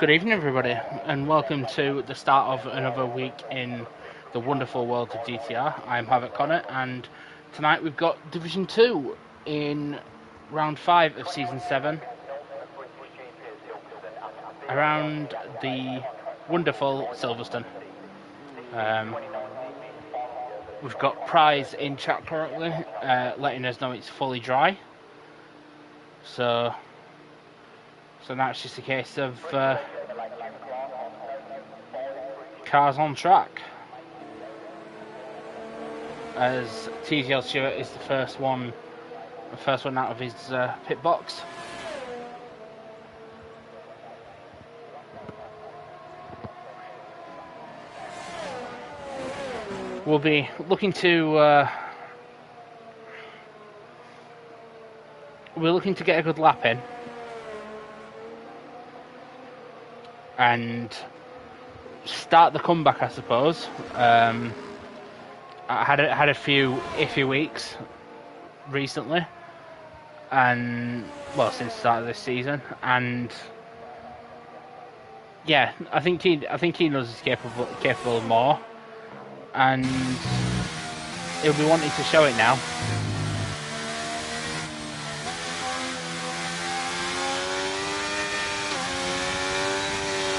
Good evening, everybody, and welcome to the start of another week in the wonderful world of DTR. I'm Havoc Connor, and tonight we've got Division 2 in round 5 of Season 7 around the wonderful Silverstone. We've got Prize in chat currently, letting us know it's fully dry. So now it's just a case of cars on track. As TGL Stewart is the first one out of his pit box. We'll be looking to get a good lap in, and start the comeback, I suppose. I had a few iffy weeks recently, and since the start of this season, and yeah, I think he knows he's capable of more, and he'll be wanting to show it now.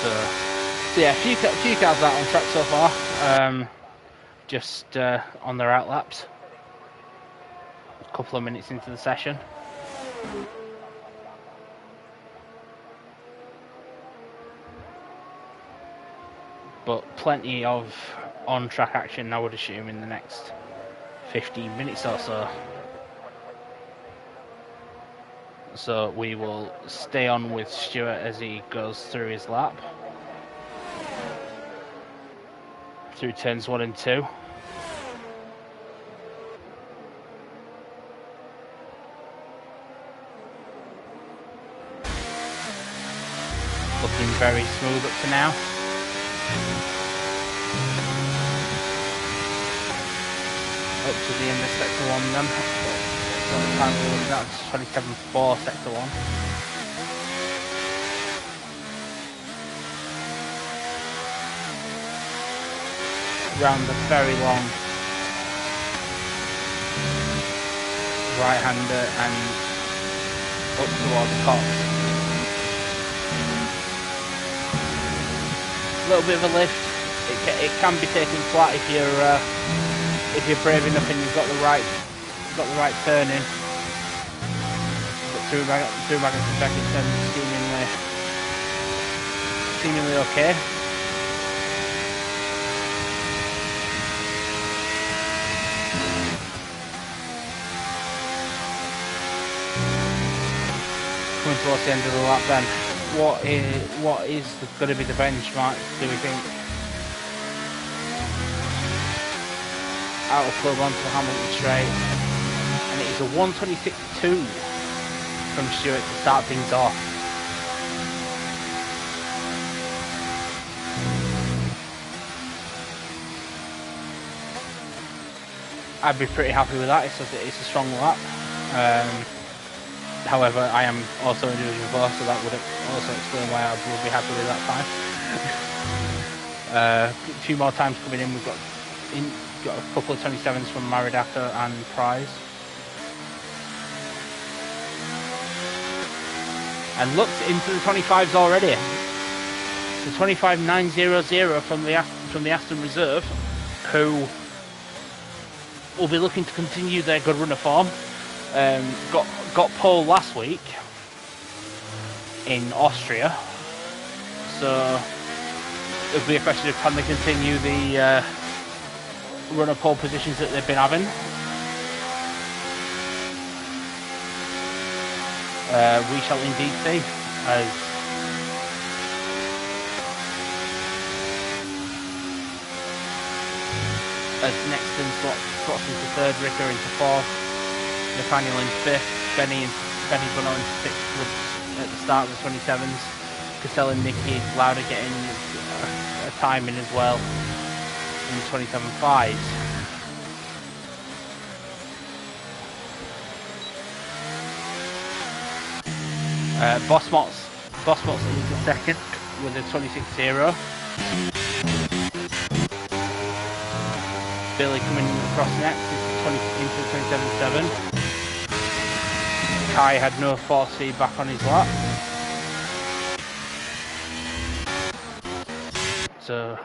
So yeah, a few cars out on track so far, just on their out laps. A couple of minutes into the session. But plenty of on-track action, I would assume, in the next 15 minutes or so. So we will stay on with Stewart as he goes through his lap. Through turns 1 and 2. Looking very smooth up to now. Up to the end of sector 1 then. So the time we're looking at is 27.4 sector 1. Round the very long right-hander and up towards the top. A little bit of a lift. It can be taken flat if you're brave enough and you've got the right turn in. But through Magnussen back it turns seemingly okay. Coming towards the end of the lap then, what is going to be the benchmark, do we think? Out of club onto Hamilton straight, and it is a 1:26.2 from Stewart to start things off. I'd be pretty happy with that. It's a strong lap. However, I am also in Division 4, so that would also explain why I would be happy with that time. A few more times coming in. We've got a couple of 27s from Maridaka and Prize. And looked into the 25s already. The 25.900 from the Aston Reserve, who will be looking to continue their good run of form. Got pole last week in Austria, so it'll be a question of can they continue the run of pole positions that they've been having. We shall indeed see, as Nexton slots into third, Ricker into fourth, Nathaniel in fifth, Benny Bono into sixth at the start of the 27s, Cassell and Nicky Lauda getting a time in as well in the 27.5s. Bossmots into second, with a 26.0. Billy coming across next into 27.7. Kai had no force feedback on his lap. So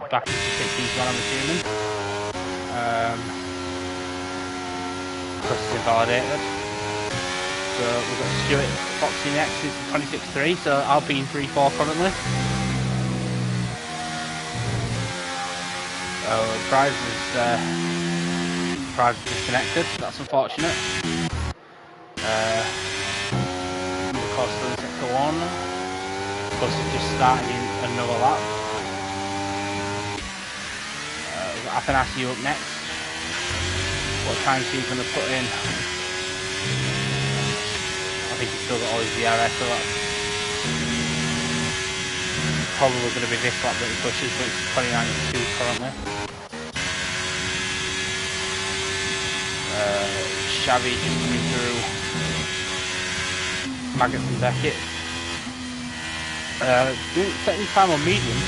back into 16's one, I'm assuming. Because it's invalidated. So we've got Stuart Foxy next, is 26.3, so Alpine 3.4 currently. Prize is disconnected, that's unfortunate. Of course, still in sector 1. Of course, it's just starting another lap. We've got Athanasi up next. What time is he going to put in? I think he's still got all his DRS, so that's probably going to be this lap that he pushes, but it's 29.2 currently. Xavi just coming through Maggots and Beckett. Setting time on mediums.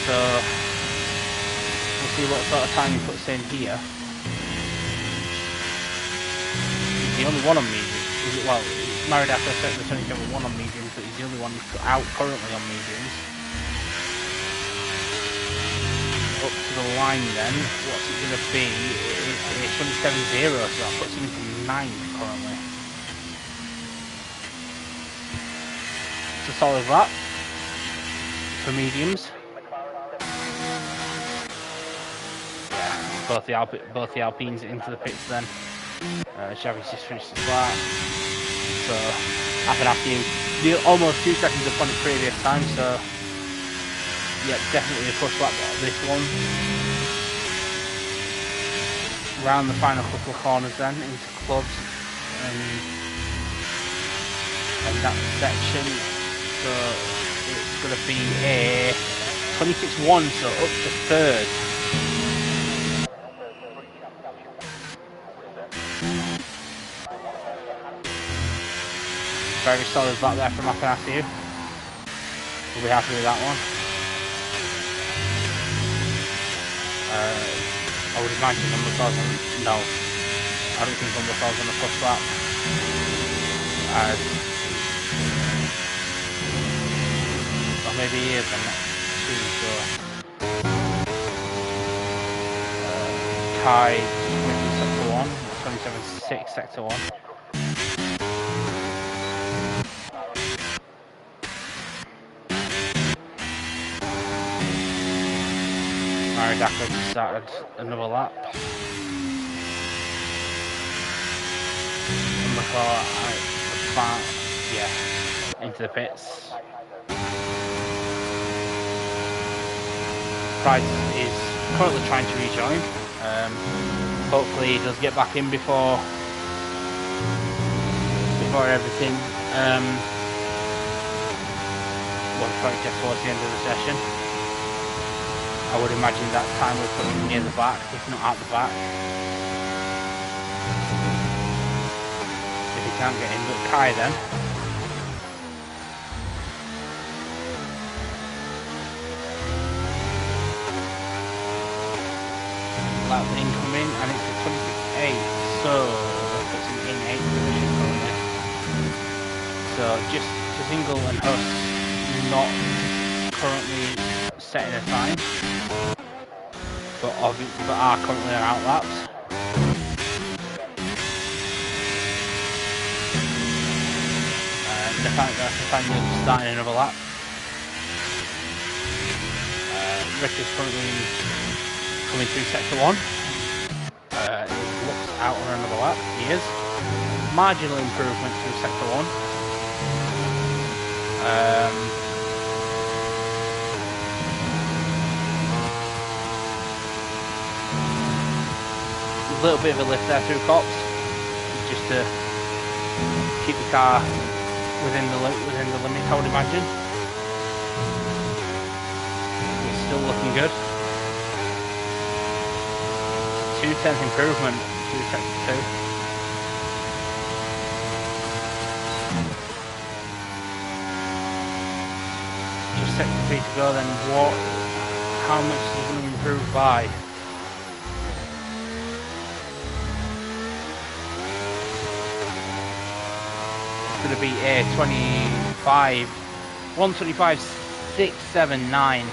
So we'll see what sort of time he puts in here. He's the only one on mediums. Well, Maridaka set the 27.1 on mediums, but he's the only one out currently on mediums. Up to the line then, what's it going to be? It's 27.0, so that puts him into 9th currently. It's a solid lap for mediums. Yeah, both the Alpines into the pits then. Xavi's just finished his lap. So I can ask you almost 2 seconds up on the previous time, so yeah, definitely a push lap this one. Round the final couple of corners then into clubs and that section. So it's going to be a 26.1, so up to 3rd. Very solid back there from Athanasiou. We'll be happy with that one. I would imagine number 4's on... No, I don't think number 4's on the push lap. Or maybe he is, I'm not too sure. Kai just went to sector 1, 27.6 sector 1. Maridaka just started another lap. Number 4, yeah, into the pits. Price is currently trying to rejoin. Hopefully he does get back in before everything. Before it gets towards the end of the session. I would imagine that time we'll put him near the back, if not at the back. If he can't get in, but Kai then. Lap incoming, and it's a 26.8, so that puts him in 8th position currently. So just Zingle and Huss not currently setting a time, but are currently on out laps. Nathaniel starting another lap. Rick is currently coming through sector 1. He looks out on another lap. He is. Marginal improvement through sector 1. A little bit of a lift there through Cops, just to keep the car within the limits, I would imagine. It's still looking good. 2/10 improvement through sector 2. sector 3 to go, then what? How much is it going to improve by? It's going to be a 25, 125.679.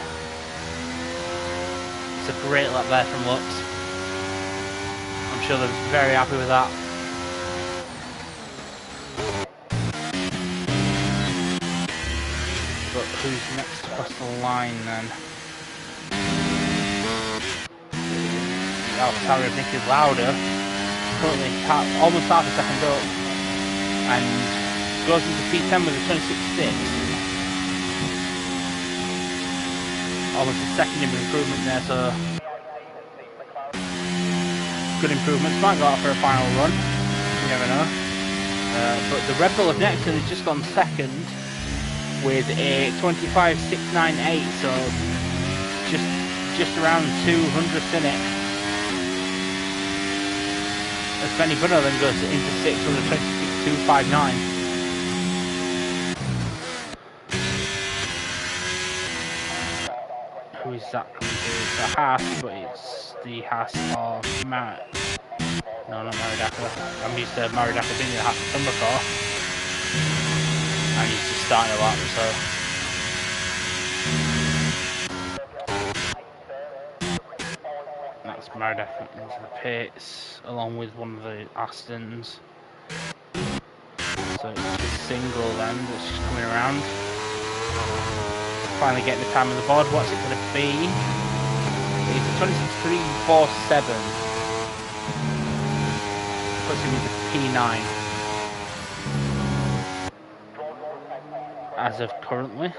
It's a great lap there from Lux. I'm sure they're very happy with that. But who's next to cross the line then? Alpha of Nicky Lauda, currently almost half a second up, and goes into P10 with a 26.6. Almost a second improvement there, so good improvements. Might go out for a final run, you never know. But the Red Bull of Nexon has just gone second with a 25.698, so just around 200th in it. As Benny Bunner then goes into 6th with a 26.259. Who is that coming to? It's a Haas, but it's the Haas of no, not Maridaka. I'm used to Maridaka being the Haas of Thundercore. And he's just starting a lap, so. That's Maridaka into the pits, along with one of the Astons. So it's a single then that's just coming around. Finally getting the time on the board. What's it going to be? It's a 26.347. Puts him into P9. As of currently.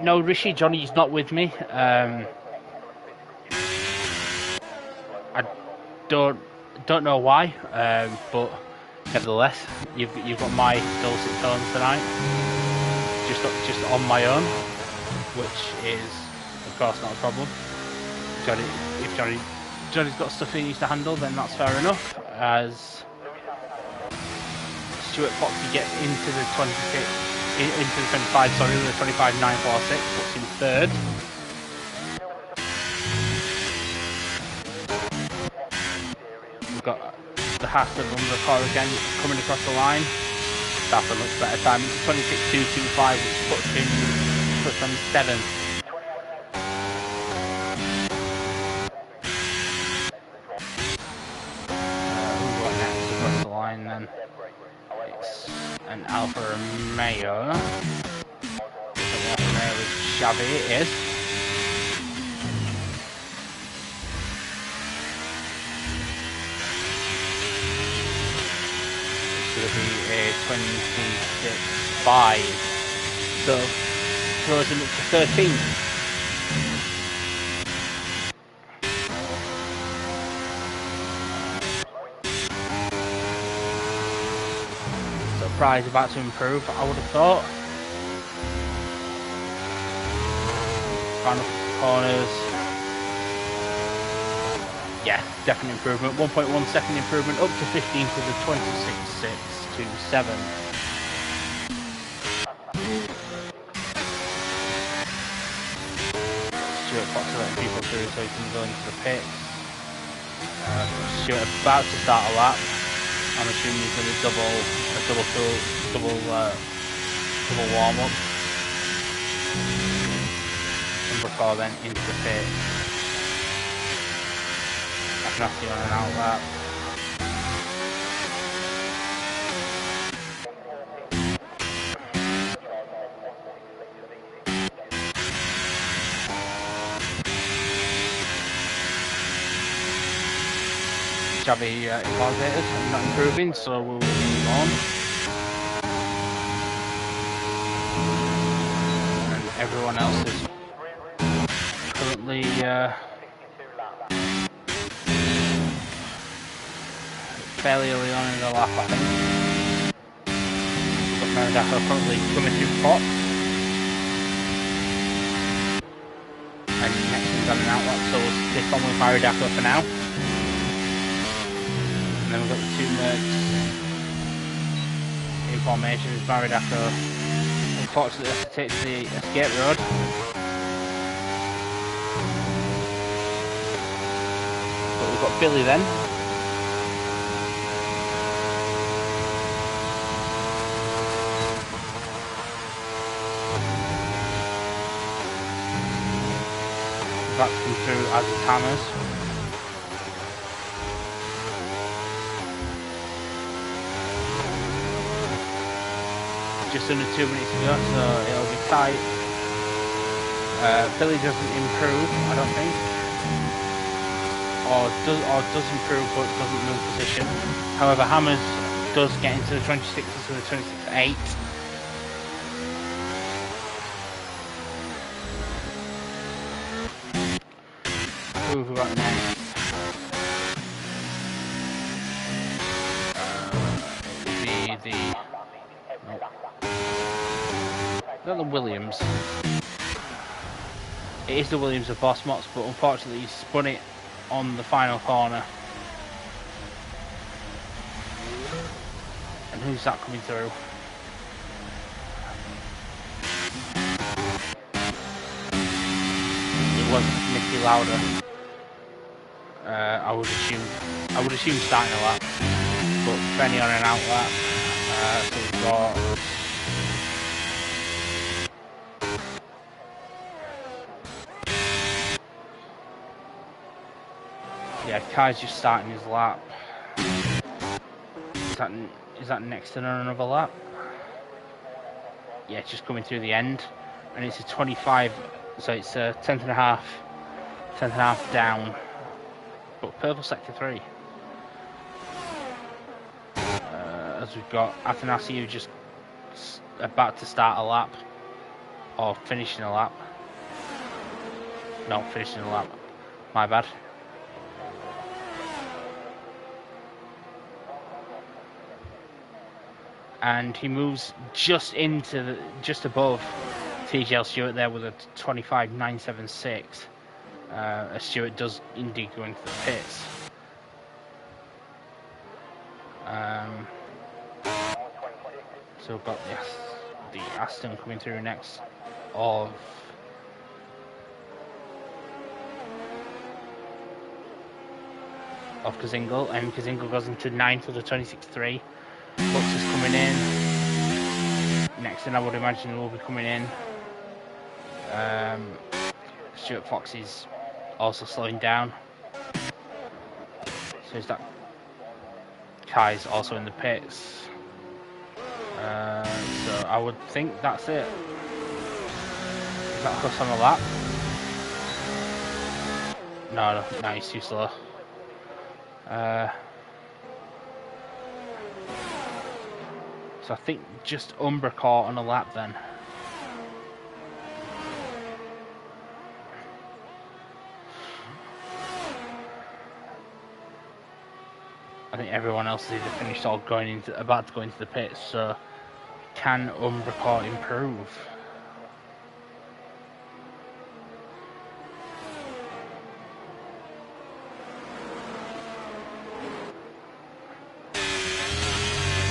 No, Rishi, Johnny's not with me. I don't know why, but nevertheless, you've got my dulcet tones tonight, just on my own, which is of course not a problem. If Johnny's got stuff he needs to handle, then that's fair enough. As Stuart Foxy gets into the 25, sorry, with a 25.946, puts him third. We've got the Haas of Thundercore again coming across the line. That's a much better time. It's 26.225, which puts them 7th. Who's got next across the line then? It's an Alfa Romeo. Alfa Romeo is Xavi, it is. It's going to be a 26.5. So throws him up to 13th. Prize about to improve, I would have thought. Final corners. Yeah, definite improvement. 1.1 second improvement up to 15th with a 26.627. Stuart Fox letting people through so he can go into the pits. Stuart about to start a lap. I'm assuming he's going to double warm up. Number 4 then into the pit. Nasty on an out lap. Xavi equalisers not improving, so we'll move on. And everyone else is currently fairly early on in the lap, I think. But Maridaka currently coming through top. And next one's on an out lap, so we'll stick on with Maridaka for now. then we've got the two Mercs in formation as Baridako unfortunately has to take to the escape road. But we've got Billy then. About to come through as the Hammers. Just under 2 minutes to go, so it'll be tight. Billy doesn't improve, I don't think, or does improve but doesn't move position. However, Hammers does get into the 26s with a 26.8. Who have we got next? Not the Williams. It is the Williams of Bossmots, but unfortunately he spun it on the final corner. And who's that coming through? It was Nicky Lauder. I would assume starting a lap, but Benny on an out lap. So we've got Kai's just starting his lap. Is that next to another lap? Yeah, it's just coming through the end, and it's a 25, so it's a tenth and a half down. But purple sector 3. As we've got Athanasiou just about to start a lap, or finishing a lap. No, finishing a lap. My bad. And he moves just above TGL Stewart there with a 25.976. As Stewart does indeed go into the pits. So we've got the Aston coming through next of Kazingle, and Kazingle goes into 9th with a 26.3. Fox is coming in. Next thing I would imagine will be coming in. Stuart Fox is also slowing down. So is that Kai's also in the pits. So I would think that's it. Is that Huss on the lap? No, he's too slow. So I think just Umbra caught on a lap then. I think everyone else is either finished or about to go into the pits. So can Umbra caught improve?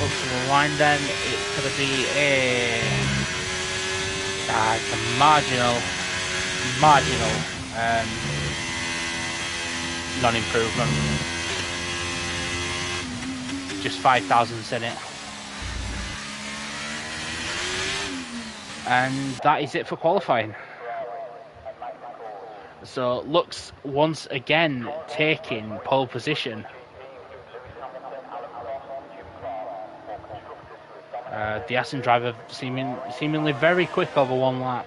To the line then, it's going to be it's a marginal non-improvement. Just 5 thousandths in it. And that is it for qualifying. So Lux once again taking pole position. The Aston driver seemingly very quick over one lap.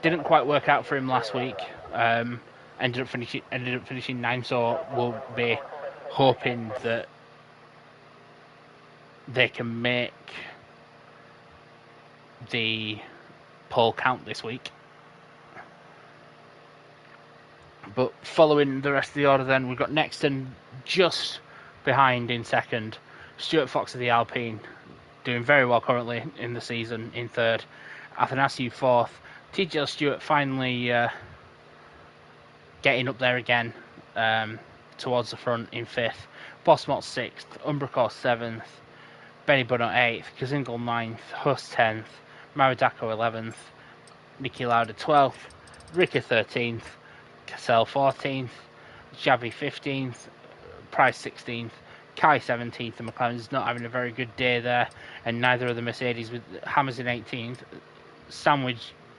Didn't quite work out for him last week. Ended up finishing 9th, so we'll be hoping that they can make the pole count this week. But following the rest of the order then, we've got Nexton just behind in second. Stuart Fox of the Alpine doing very well currently in the season in third. Athanasiou fourth. TGL Stewart finally getting up there again towards the front in 5th, Bosmont 6th, Umbracore 7th, Benny Bunner 8th, Kazingle 9th, Huss 10th, Maridako 11th, Nicky Lauda 12th, Ricker 13th, Cassell 14th, Javi 15th, Price 16th, Kai 17th, and McLaren's not having a very good day there, and neither of the Mercedes, with Hammers in 18th,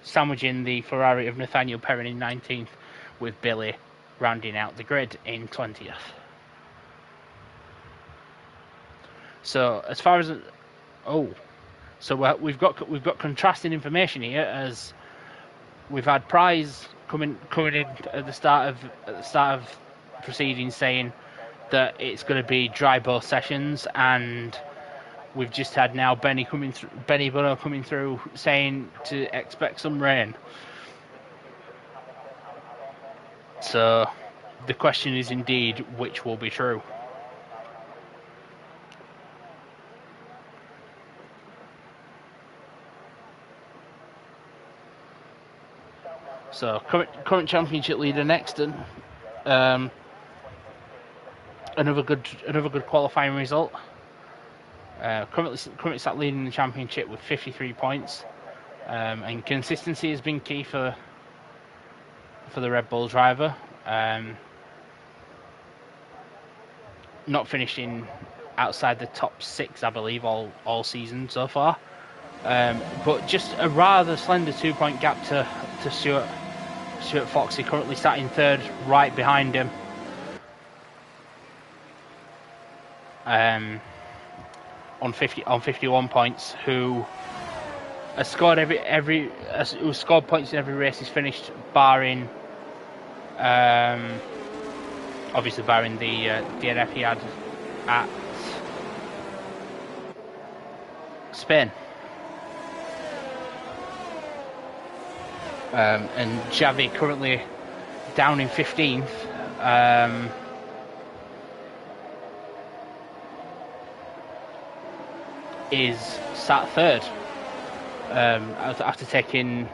sandwiching the Ferrari of Nathaniel Perrin in 19th, with Billy rounding out the grid in 20th. So as far as we've got contrasting information here, as we've had Prize coming in at the start of proceedings saying that it's going to be dry both sessions, and we've just had now Benny Bunner coming through saying to expect some rain. So the question is indeed which will be true. So current championship leader Nexton, another good qualifying result. Currently sat leading the championship with 53 points, and consistency has been key for the Red Bull driver. Not finishing outside the top 6, I believe, all season so far. But just a rather slender 2-point gap to Stuart Foxy, currently sat in 3rd, right behind him. On 51 points, who has scored who scored points in every race he's finished, barring obviously barring the DNF he had at Spain. And Javi currently down in 15th. Is sat 3rd after taking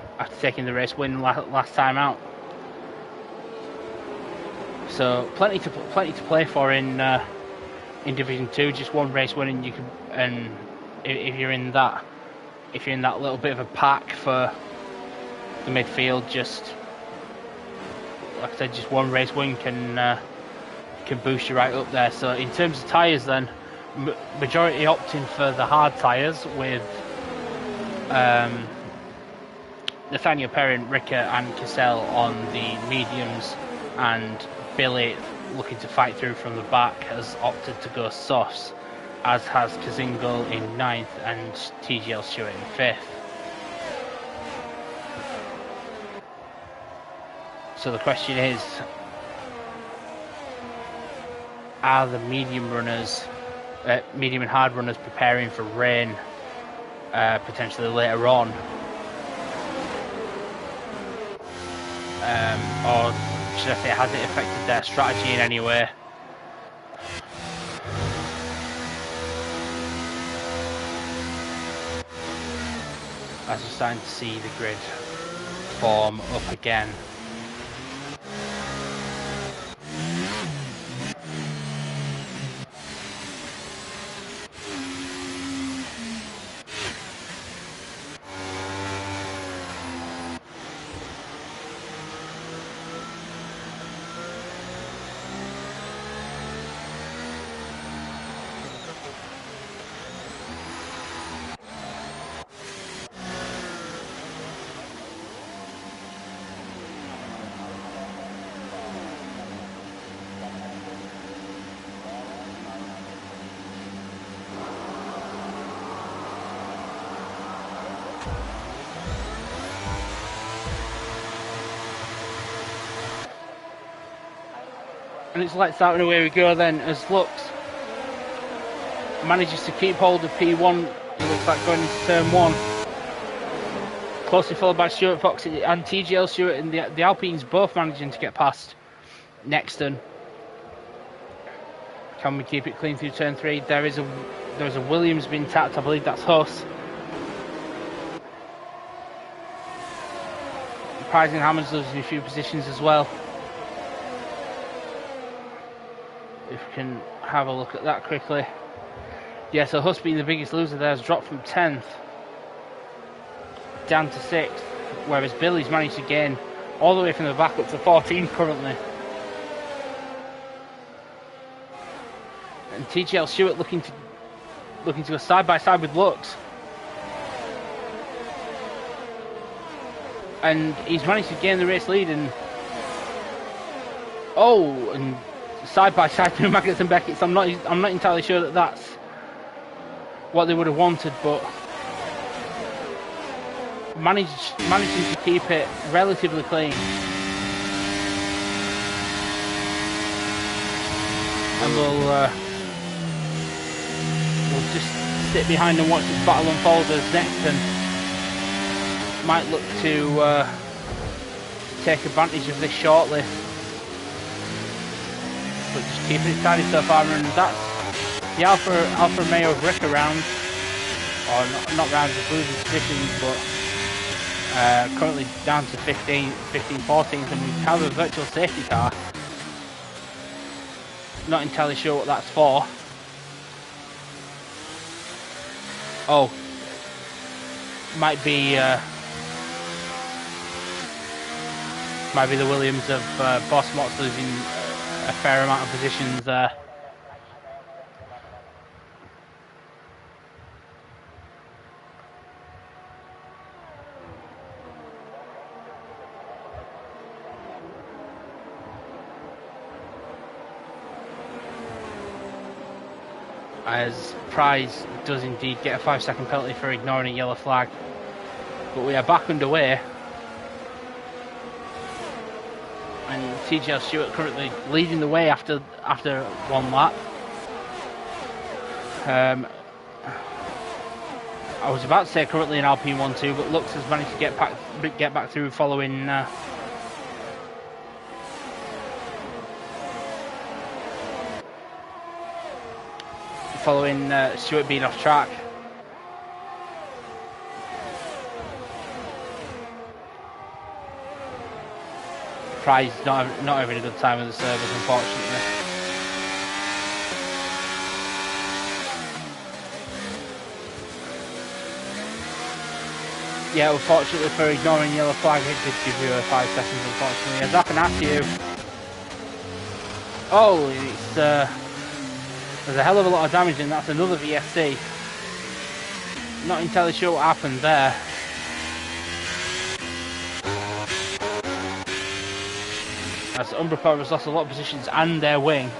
the race win last time out. So plenty to play for in Division 2. Just one race win, and you can, and if you're in that little bit of a pack for the midfield, just like I said, just one race win can boost you right up there. So in terms of tyres, then majority opting for the hard tyres, with Nathaniel Perrin, Ricker and Cassell on the mediums, and Billy, looking to fight through from the back, has opted to go softs, as has Kazingle in 9th and TGL Stewart in 5th. So the question is, are the medium and hard runners preparing for rain potentially later on, or should I say, has it affected their strategy in any way? As we're starting to see the grid form up again. And it's lights out and away we go then, as Lux manages to keep hold of P1. It looks like going into turn 1. Closely followed by Stuart Fox and TGL Stewart, and the Alpines both managing to get past Nexton. Can we keep it clean through turn 3? There's a Williams being tapped, I believe that's Huss. Prize and Hammers losing a few positions as well. can have a look at that quickly. Yeah, so Huss being the biggest loser there has dropped from 10th down to 6th, whereas Billy's managed to gain all the way from the back up to 14th currently. And TGL Stewart looking to go side by side with Lux. And he's managed to gain the race lead, and and side by side through Magnus and Beckett. So I'm not entirely sure that that's what they would have wanted, but managing to keep it relatively clean. And we'll just sit behind and watch this battle unfold as Nexton might look to take advantage of this shortly. But just keeping it tidy so far, and that's the Alfa Romeo of Ricker round, or not rounds, just losing positions, but currently down to 15, 14th, and we have a virtual safety car. Not entirely sure what that's for. Oh, might be the Williams of Boss Mott's losing a fair amount of positions there. As Prize does indeed get a 5-second penalty for ignoring a yellow flag. But we are back underway. And TGL Stewart currently leading the way after one lap. I was about to say currently in Alpine 1-2, but Lux has managed to get back through following Stewart being off track. Price not having a good time with the servers, unfortunately. Yeah, unfortunately for ignoring yellow flag, it did give you 5 seconds, unfortunately. As happened after you. Oh, it's there's a hell of a lot of damage, and that's another VSC. Not entirely sure what happened there. As Umbra Power has lost a lot of positions and their wing.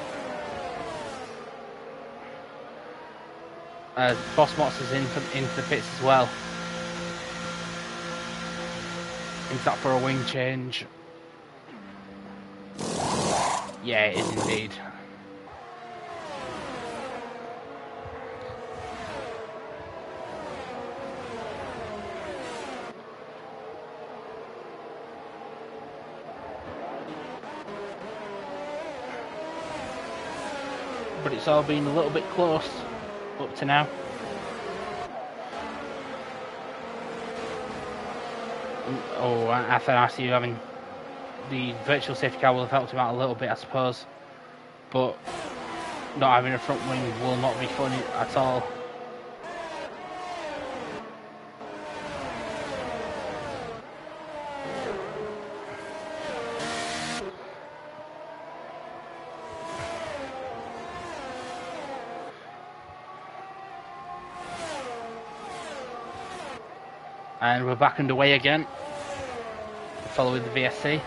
Boss Mott's is into the pits as well. Is that for a wing change? Yeah, it is indeed. But it's all been a little bit close up to now. Oh, I see you having the virtual safety car will have helped him out a little bit, I suppose. But not having a front wing will not be funny at all. And we're back underway again, following the VSC.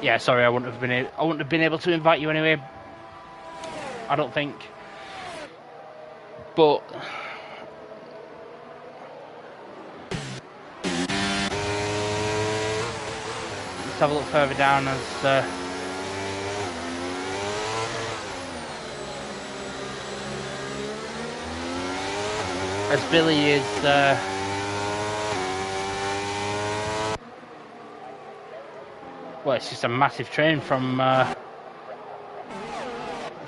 Yeah, sorry, I wouldn't have been able to invite you anyway. I don't think. But let's have a look further down as Billy is Well, it's just a massive train from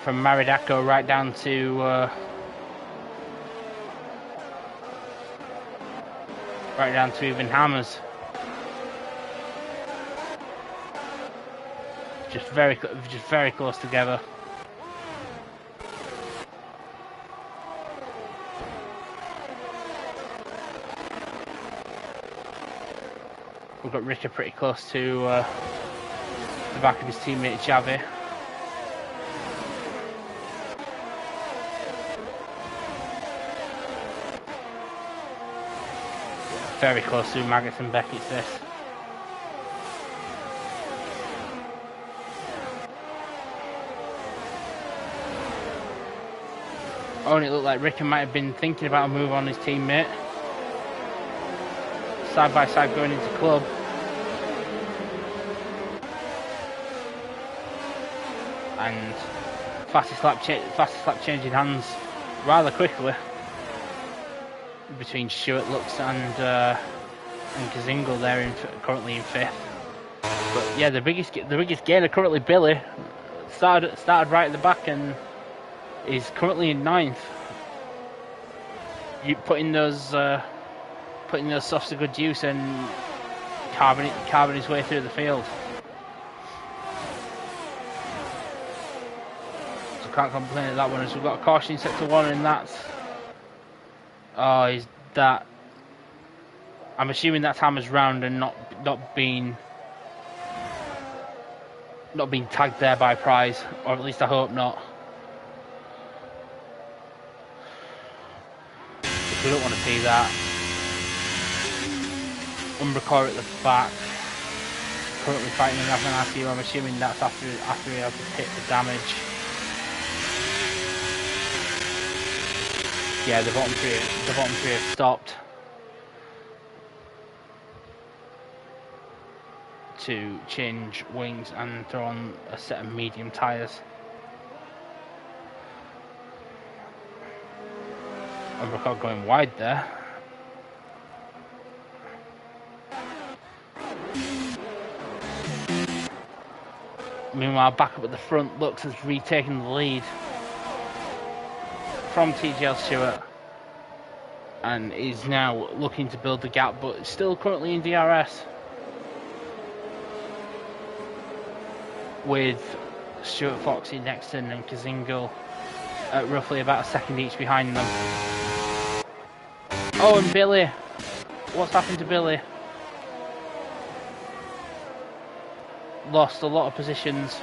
Maridacco right down to even Hammers. Just very close together. We've got Ricker pretty close to the back of his teammate Javi. Very close to Maggots and Beckett's this. Oh, and it looked like Ricker might have been thinking about a move on his teammate. Side by side going into club. And fastest lap changing hands rather quickly between Stuart Lux and Kazingle there currently in 5th. But yeah, the biggest gainer currently Billy started right at the back and is currently in 9th. You putting those softs to good use and carving his way through the field. So can't complain at that one. As we've got a caution in sector 1, and that's is that. I'm assuming that's Hammer's round and not being tagged there by Prize, or at least I hope not. We don't want to see that. Umbracore at the back, currently fighting an RCU. I'm assuming that's after he has hit the damage. Yeah, the bottom three have stopped to change wings and throw on a set of medium tyres. Umbracore going wide there. Meanwhile, back up at the front, Lux has retaken the lead from TGL Stewart and is now looking to build the gap, but still currently in DRS with Stuart Foxy, Nexton and Kazingle at roughly about a second each behind them. Oh, and Billy. What's happened to Billy? Lost a lot of positions.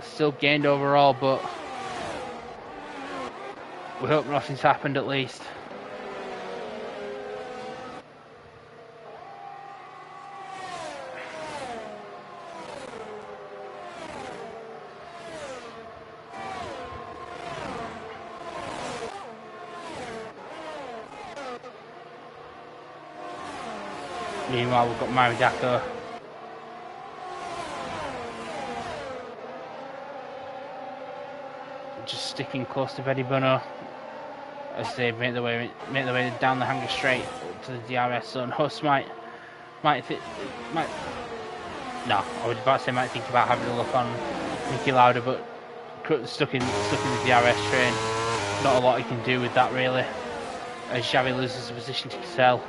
Still gained overall, but we hope nothing's happened at least. Meanwhile, we've got Maridacco. Just sticking close to Betty Bono as they make their way down the hanger straight to the DRS zone. Huss might I was about to say might think about having a look on Mickey Lauda, but stuck in the DRS train. Not a lot he can do with that really, as Xavi loses the position to Cassell.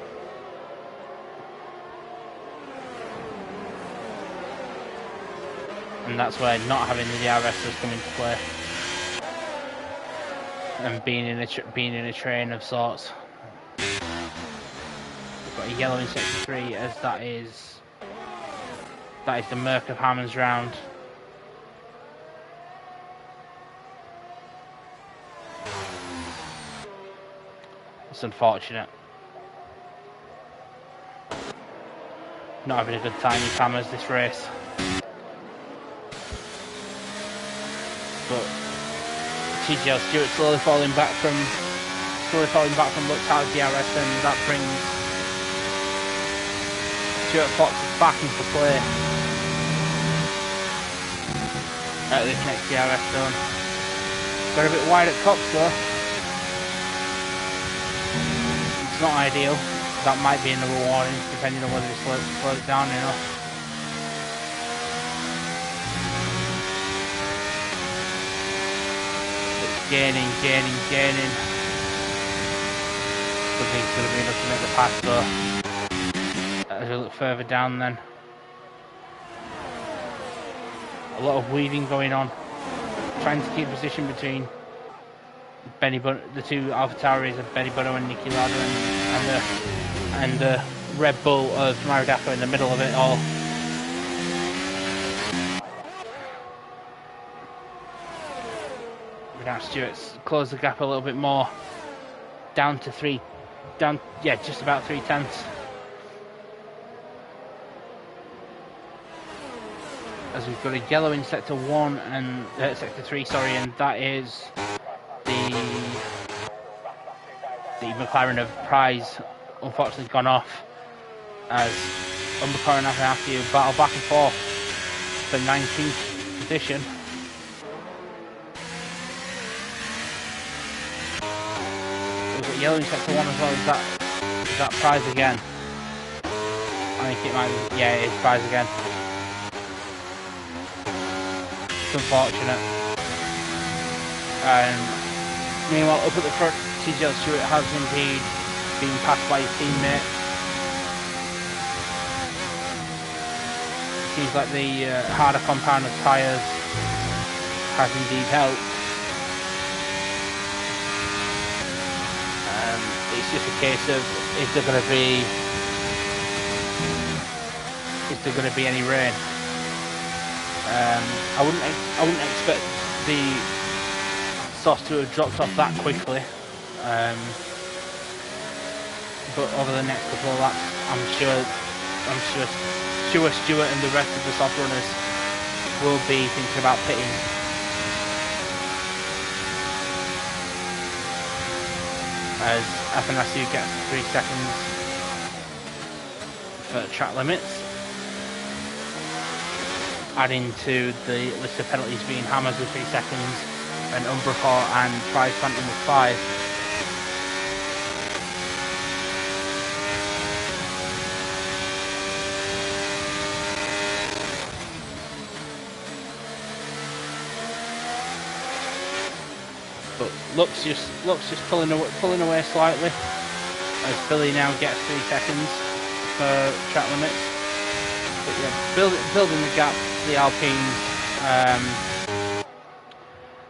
And that's where not having the DRS has come into play, and being in a train of sorts. We've got a yellow in sector 3, as that is the Merc of Hammond's round. It's unfortunate. Not having a good time with Hammers this race. But TGL Stewart slowly falling back from Lux out of DRS, and that brings Stuart Fox back into play at this next DRS zone. Got a bit wide at Cox though. It's not ideal. that might be another warning, depending on whether it slows down enough. It's gaining. I think it's going to be enough to make the pass though. As we look further down then. A lot of weaving going on. Trying to keep position between the two AlphaTauris of Benny Bono and Niki Lauda and the Red Bull of Maridacco in the middle of it all. Now Stewart's closed the gap a little bit more. Down to just about 3/10. As we've got a yellow in sector 1 and sector 3, sorry, and that is the McLaren of Prize unfortunately gone off, as McLaren have to battle back and forth for 19th position. We've got yellow in sector 1 as well. Is that Prize again? I think it might be, yeah, it is Prize again. It's unfortunate. Meanwhile, up at the front, TJ Stewart has indeed been passed by his teammate. Seems like the harder compound of tyres has indeed helped. It's just a case of is there going to be any rain? I wouldn't expect the sauce to have dropped off that quickly, but over the next couple of laps, I'm sure Stewart and the rest of the soft runners will be thinking about pitting. As Athanasiou gets 3 seconds for track limits, adding to the list of penalties being Hammers with 3 seconds and Umbrafor and Prize Phantom with 5. But looks just pulling away slightly as Billy now gets 3 seconds for track limits. But yeah, building the gap. The Alpines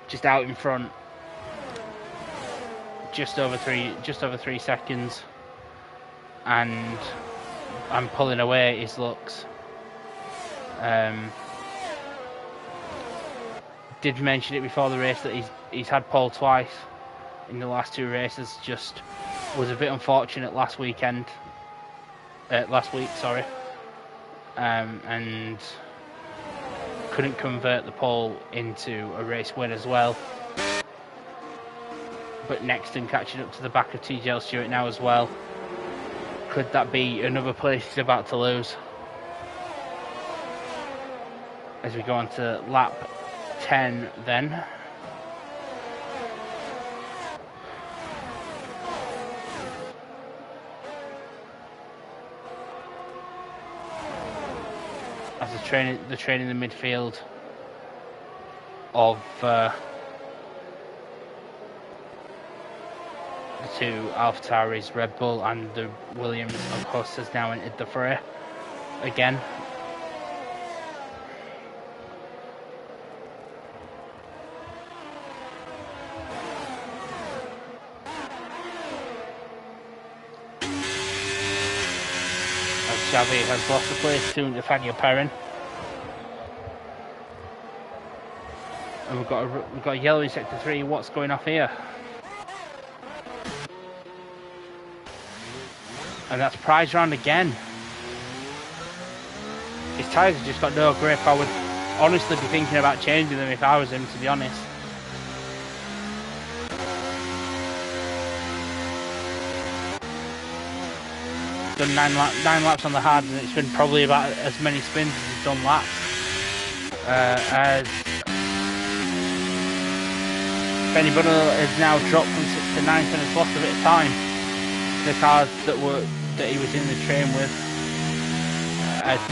just out in front, just over 3 seconds, and I'm pulling away his looks. Did mention it before the race that he's had pole twice in the last 2 races. Just was a bit unfortunate last week, sorry, and couldn't convert the pole into a race win as well. But Nexton catching up to the back of TJ Stewart now as well. Could that be another place he's about to lose? As we go on to lap 10 then. As the train in the midfield of the 2 AlphaTauris, Red Bull and the Williams of Huss has now entered the fray again. Xavi has lost the place to Nathaniel Perrin, and we've got a yellow in sector 3. What's going off here? And that's Prize round again. His tyres have just got no grip. I would honestly be thinking about changing them if I was him, to be honest. Done 9 laps on the hard, and it's been probably about as many spins as he's done laps. As Benny Bunnell has now dropped from 6th to 9th and has lost a bit of time. The cars that were that he was in the train with.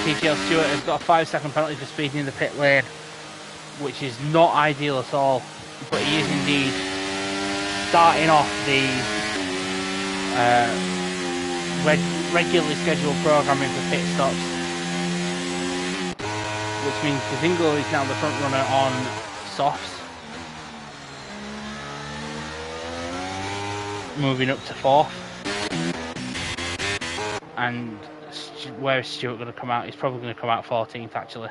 TTL Stewart has got a 5-second penalty for speeding in the pit lane, which is not ideal at all, but he is indeed starting off the regularly scheduled programming for pit stops, which means Kazingo is now the front runner on softs, moving up to 4th. And where is Stewart going to come out? He's probably going to come out 14th actually,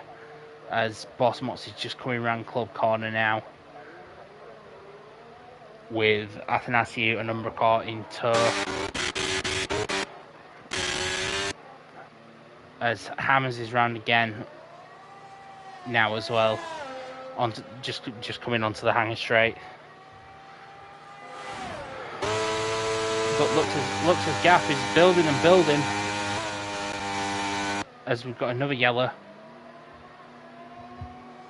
as Bosmots is just coming around Club Corner now, with Athanasiou and Umbracourt in tow. As Hammers is round again now as well, on just coming onto the Hanger Straight. But Lux's gap is building and building, as we've got another yellow,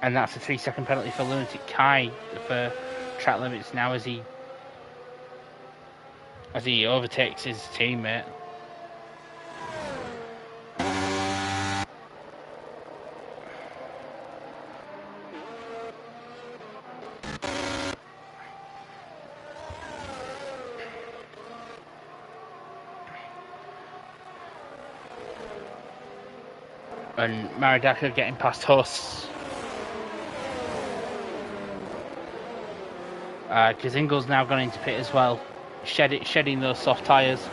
and that's a 3-second penalty for Lunatic Kai for track limits now, as he overtakes his teammate. And Maridaka getting past Huss. Kazingo's now gone into pit as well, shedding those soft tyres.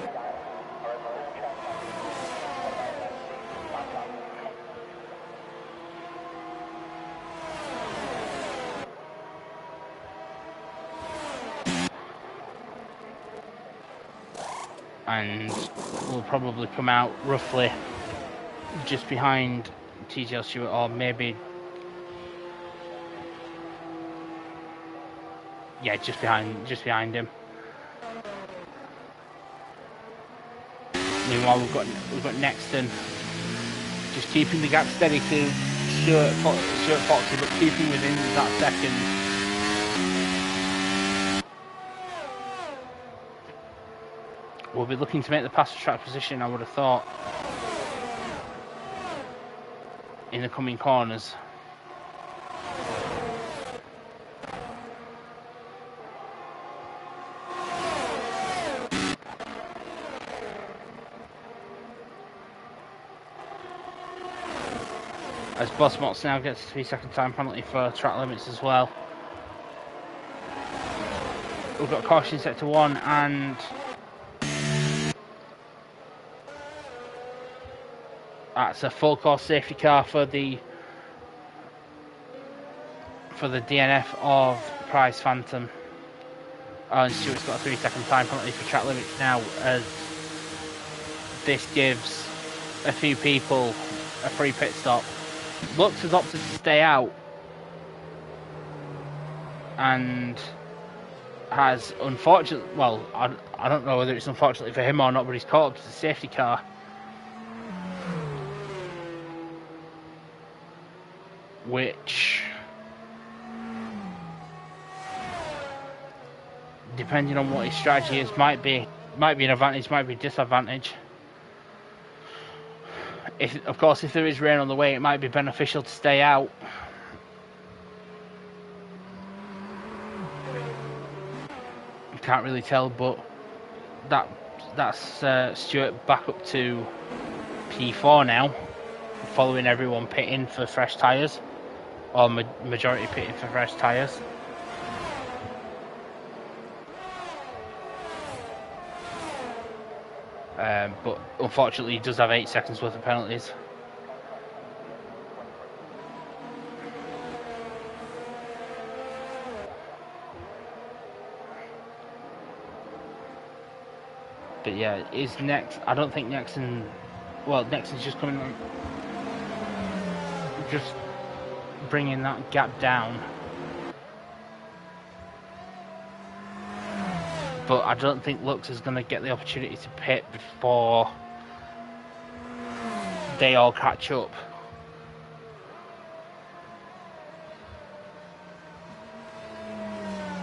And will probably come out roughly just behind TTL Stewart, or maybe, yeah, just behind him. Meanwhile, we've got Nexton just keeping the gap steady to Stuart Foxy, but keeping within that second. We'll be looking to make the pass to track position, I would have thought, in the coming corners. As Bosmots now gets a 3-second time penalty for track limits as well. We've got caution set to 1, and that's a full course safety car for the DNF of Prize Phantom. And Stewart's got a 3-second time penalty for track limits now, as this gives a few people a free pit stop. Lux has opted to stay out and has unfortunately, well, I don't know whether it's unfortunately for him or not, but he's caught up to the safety car. Which, depending on what his strategy is, might be an advantage, might be a disadvantage. Of course, if there is rain on the way, it might be beneficial to stay out. I can't really tell, but that's Stewart back up to P4 now, following everyone pitting for fresh tyres, or majority pitting for fresh tyres. But unfortunately, he does have 8 seconds worth of penalties. But yeah, is next. I don't think Nexon. Well, Nexon's just coming on, just bringing that gap down. But I don't think Lux is going to get the opportunity to pit before they all catch up.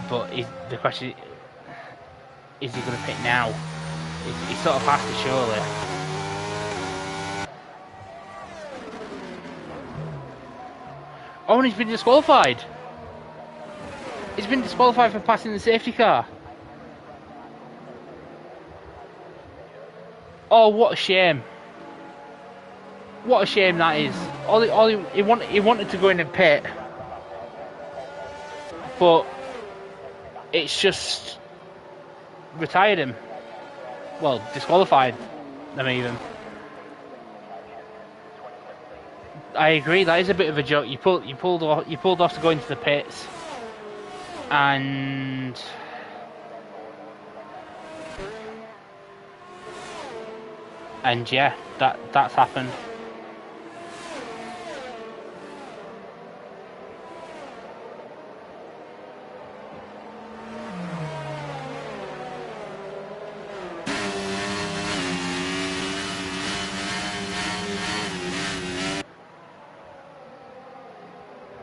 But the question is he going to pit now? He sort of has to, surely. Oh, and he's been disqualified. He's been disqualified for passing the safety car. Oh, what a shame. What a shame that is. He wanted to go in and pit. But it's just retired him. Well, disqualified them even. I agree, that is a bit of a joke. You pulled off to go into the pits, and yeah, that's happened.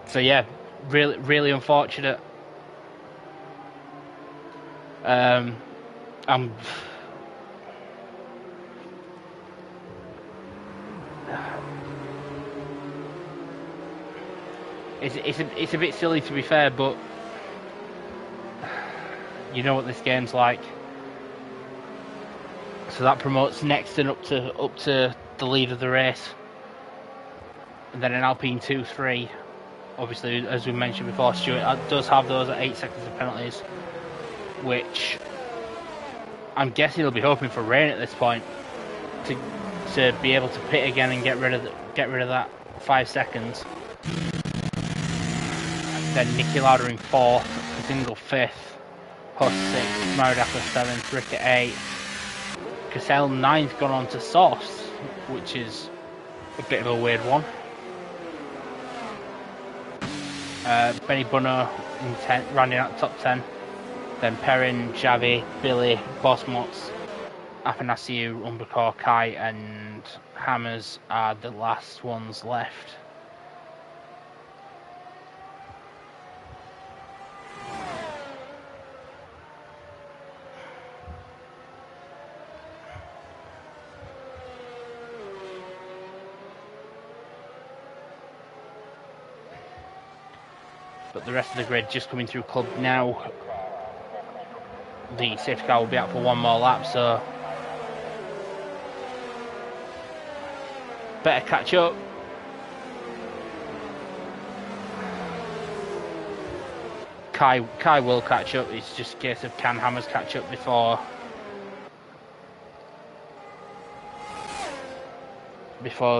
So yeah, really unfortunate. It's a bit silly, to be fair, but you know what this game's like. So that promotes Nexton up to the lead of the race, and then an Alpine 2-3. Obviously, as we mentioned before, Stewart does have those at 8 seconds of penalties, which I'm guessing he'll be hoping for rain at this point to be able to pit again and get rid of that 5 seconds. Then Nicky Lauder in 4th, Zingle 5th, Huss 6th, Maradappa 7th, Rick at 8th, Cassell 9th, gone on to Sauce, which is a bit of a weird one. Benny Bunner in 10th, rounding out top 10. Then Perrin, Javi, Billy, Bosmots, Afanasiou, Umbacor, Kai, and Hammers are the last ones left. But the rest of the grid just coming through club now. The safety car will be out for one more lap, so better catch up. Kai will catch up. It's just a case of can Hammers catch up before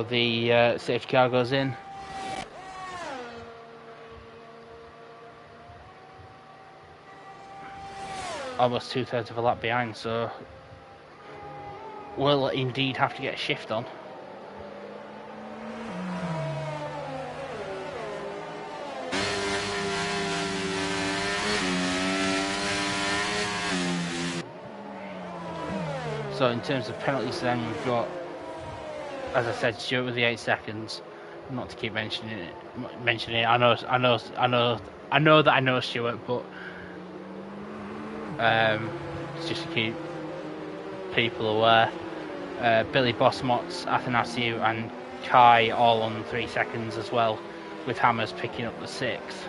the safety car goes in. Almost 2/3 of a lap behind, so will indeed have to get a shift on. So in terms of penalties, then we've got, as I said, Stewart with the 8 seconds. Not to keep mentioning it. I know that I know Stewart, but it's just to keep people aware. Billy Bosmots, Athanasiou and Kai all on 3 seconds as well, with Hammers picking up the 6th.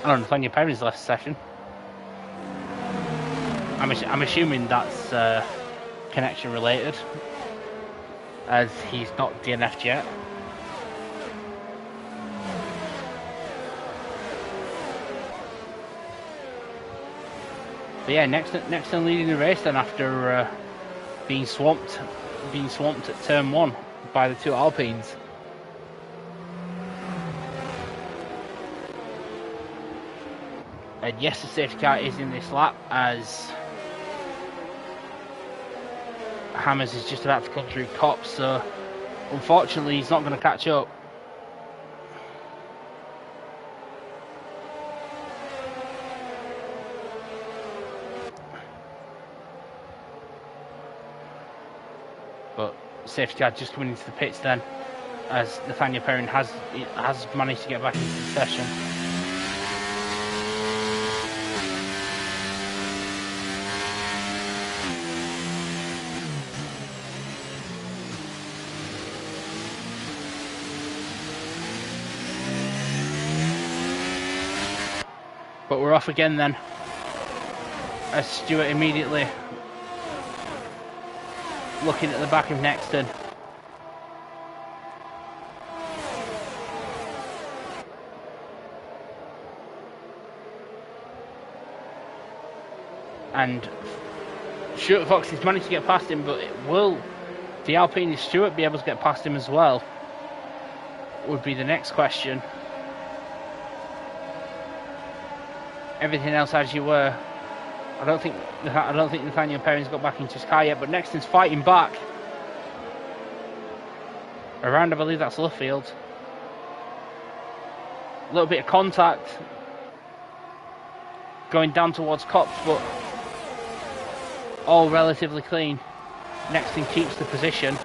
Oh, Nathaniel Perrin's left session. I'm assuming that's connection related, as he's not DNF'd yet. But yeah, Nexton leading the race then after being swamped at turn 1 by the 2 Alpines. And yes, the safety car is in this lap, as Hammers is just about to come through Cops, so unfortunately he's not going to catch up. But safety car just coming into the pits then, as Nathaniel Perrin has managed to get back into the session. But we're off again then, as Stewart immediately looking at the back of Nexton. And Stuart Fox has managed to get past him, but will the Alpine Stewart be able to get past him as well? Would be the next question. Everything else as you were. I don't think Nathaniel Perrin's got back into his car yet, but Nexton's fighting back. Around, I believe that's Luffield. A little bit of contact going down towards Cops, but all relatively clean. Nexton keeps the position.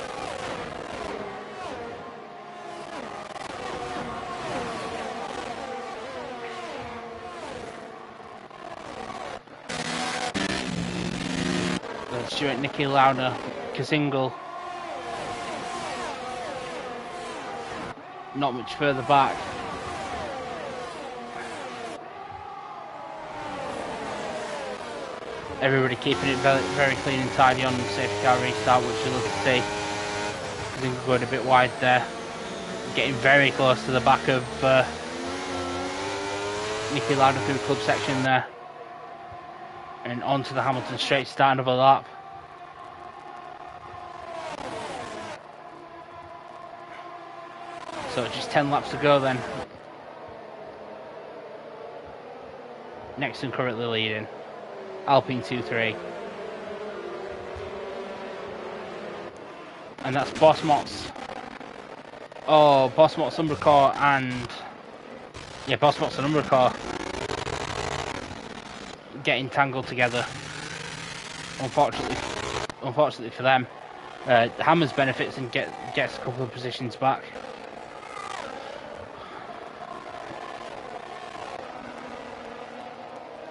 Stewart, Nicky Lauda, Kazingle. Not much further back. Everybody keeping it very, very clean and tidy on the safety car restart, which you look to see. Kazingle going a bit wide there. Getting very close to the back of Nicky Lauda through club section there. And onto the Hamilton straight, start another lap. So just 10 laps to go then. Nexton currently leading. Alpine 2-3. And that's Bosmott's. Oh, Bosmott's Umbracar and... yeah, Bosmott's and Umbracar getting tangled together. Unfortunately for them. Hammers benefits and gets a couple of positions back.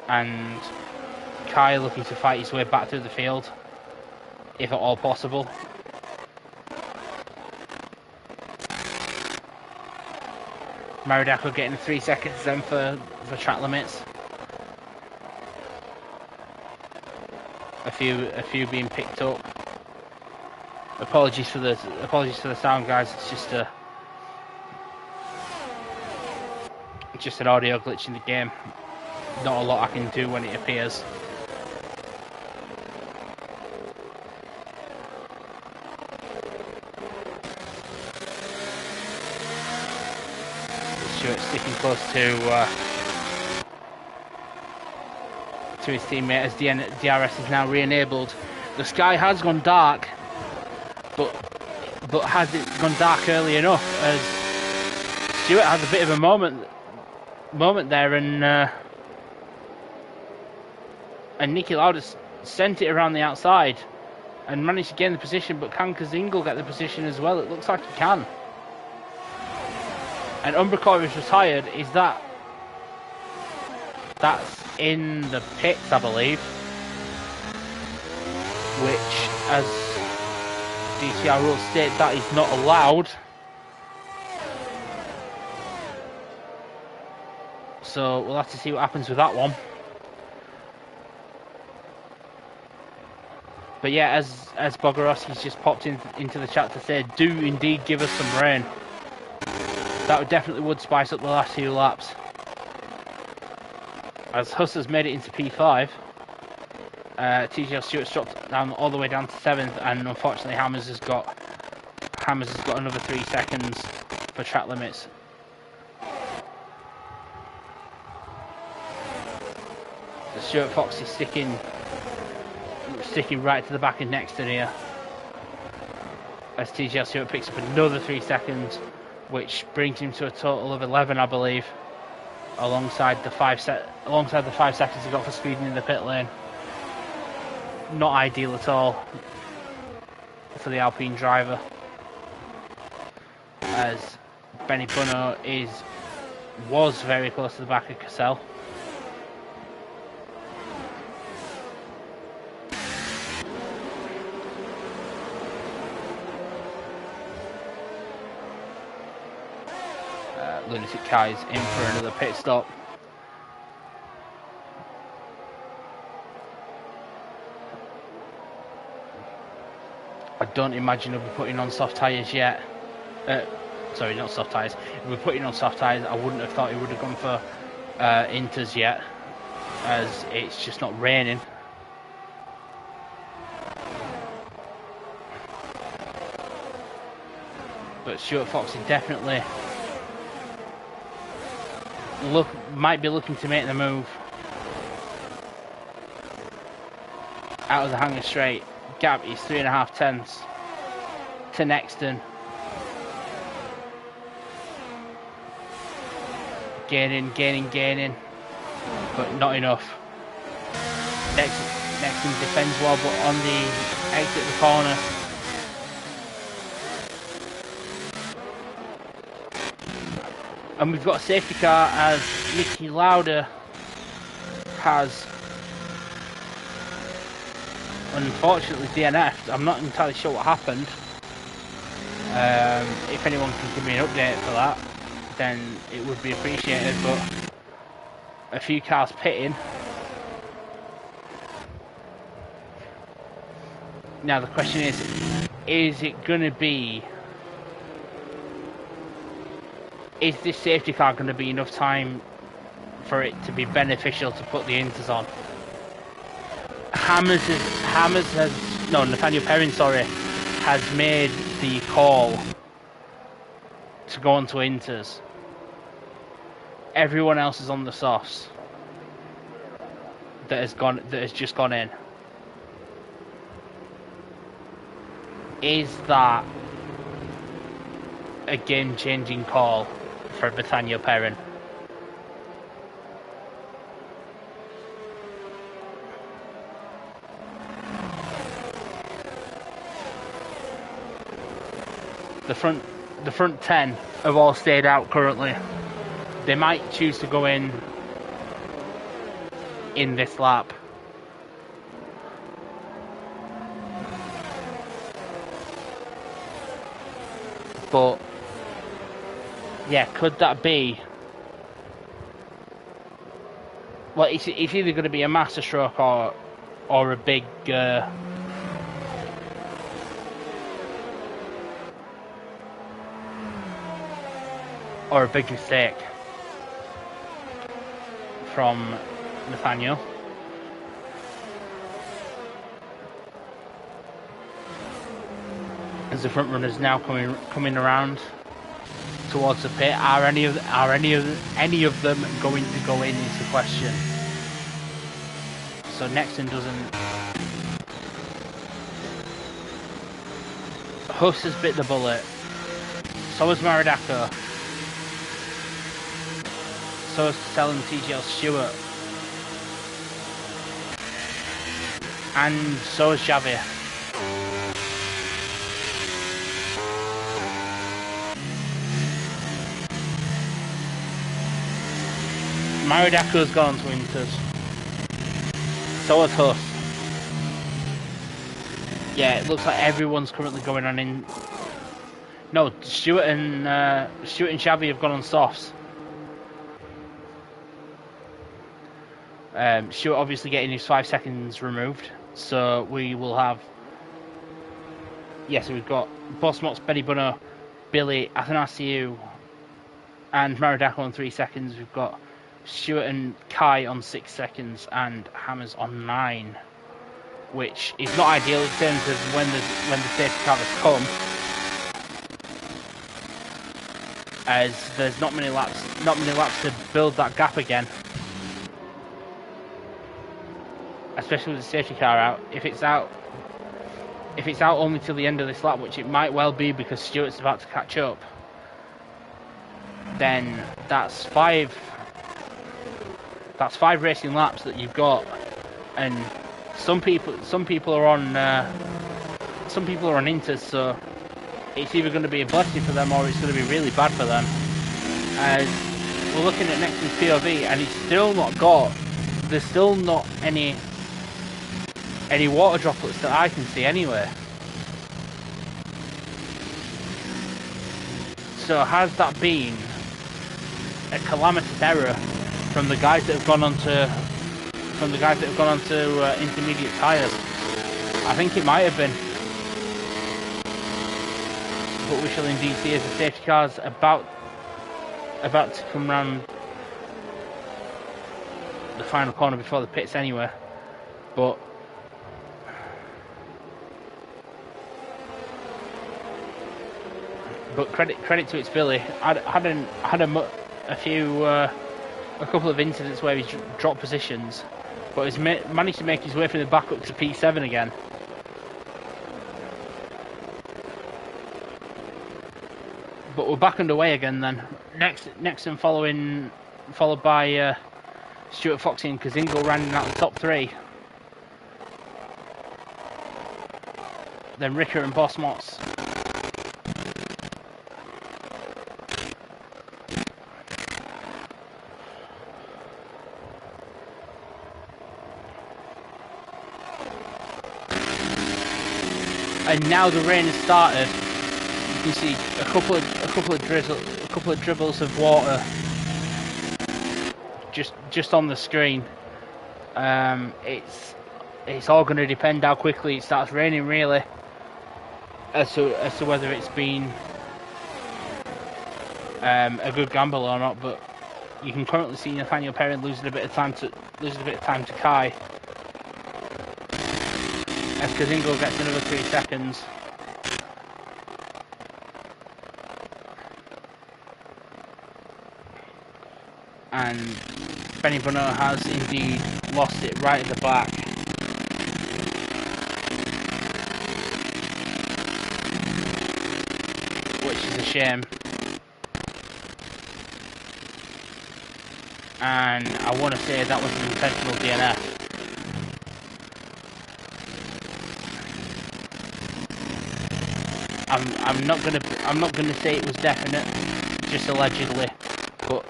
And Kai looking to fight his way back through the field, if at all possible. Maridako getting 3 seconds then for track limits. A few being picked up. Apologies for the sound, guys. It's just an audio glitch in the game. Not a lot I can do when it appears. Stewart sticking close to his teammate as DRS is now re-enabled. The sky has gone dark, but has it gone dark early enough? As Stewart has a bit of a moment there, and Nicky Lauda sent it around the outside and managed to gain the position, but can Kazingle get the position as well? It looks like he can. And Umbracar is retired. That's in the pits, I believe, which, as DTR rules state, that is not allowed. So we'll have to see what happens with that one. But yeah, as Bogorowski's just popped into the chat to say, do indeed give us some rain. That definitely would spice up the last few laps. As Huss has made it into P5, TGL Stewart's dropped down all the way down to 7th, and unfortunately Hammers has got another 3 seconds for track limits. So Stuart Fox is sticking right to the back of Nexton here, as TGL Stewart picks up another 3 seconds, which brings him to a total of 11, I believe, alongside the 5 seconds he got for speeding in the pit lane. Not ideal at all for the Alpine driver, as Benny Bunno was very close to the back of Cassell. Lunatic Kai's in for another pit stop. I don't imagine he'll be putting on soft tyres yet. Sorry, not soft tyres. If we're putting on soft tyres, I wouldn't have thought he would have gone for inters yet, as it's just not raining. But Stuart Foxy definitely might be looking to make the move out of the hangar straight. Gap is 3.5 tenths to Nexton. Gaining, but not enough. Nexton defends well, but on the exit of the corner, and we've got a safety car as Nicky Lauda has unfortunately DNF'd. I'm not entirely sure what happened. If anyone can give me an update for that, then it would be appreciated. But a few cars pitting. Now the question is it going to be, is this safety car going to be enough time for it to be beneficial to put the inters on? Nathaniel Perrin, has made the call to go on to inters. Everyone else is on the softs that has just gone in. Is that a game-changing call for Nathaniel Perrin? The front 10 have all stayed out currently. They might choose to go in this lap. But yeah, could that be? Well, it's either going to be a masterstroke or a big mistake from Nathaniel. As the front runners now coming around towards the pit, are any of them going to go in is the question. So Nexton doesn't. Huss has bit the bullet. So has Maradako. So is Selling TGL Stewart. And so is Xavier. Maradako's gone to inters. So has Huss. Yeah, it looks like everyone's currently going on in. No, Stewart and Xavi have gone on softs. Stewart obviously getting his 5 seconds removed, so we will have. Yes, we've got Boss Mox, Benny Bunno, Billy, Athanasiou, and Maradako on 3 seconds. We've got Stewart and Kai on 6 seconds, and Hammers on 9, which is not ideal in terms of when the safety car has come, as there's not many laps to build that gap again. Especially with the safety car out. If it's out only till the end of this lap, which it might well be because Stewart's about to catch up, then that's five racing laps that you've got, and some people are on inters, so it's either going to be a blessing for them or it's going to be really bad for them. As we're looking at Nexton's POV, and there's still not any water droplets that I can see anywhere. So has that been a calamitous error from the guys that have gone onto intermediate tyres? I think it might have been. but we shall indeed see as the safety car's about to come round the final corner before the pits anyway. But credit to its Billy. A couple of incidents where he's dropped positions, but he's managed to make his way from the back up to P7 again. But we're back underway again then. Next and followed by Stuart Foxy and Kazingo rounding out the top three. Then Ricker and Boss Mott's. And now the rain has started. You can see a couple of dribbles of water just on the screen. It's all going to depend how quickly it starts raining, really, as to whether it's been a good gamble or not. But you can currently see Nathaniel Perrin losing a bit of time to Kai, as Kazingo gets another 3 seconds. And Benny Bruno has indeed lost it right at the back. Which is a shame. And I want to say that was an intentional DNF. I'm not gonna say it was definite, just allegedly, but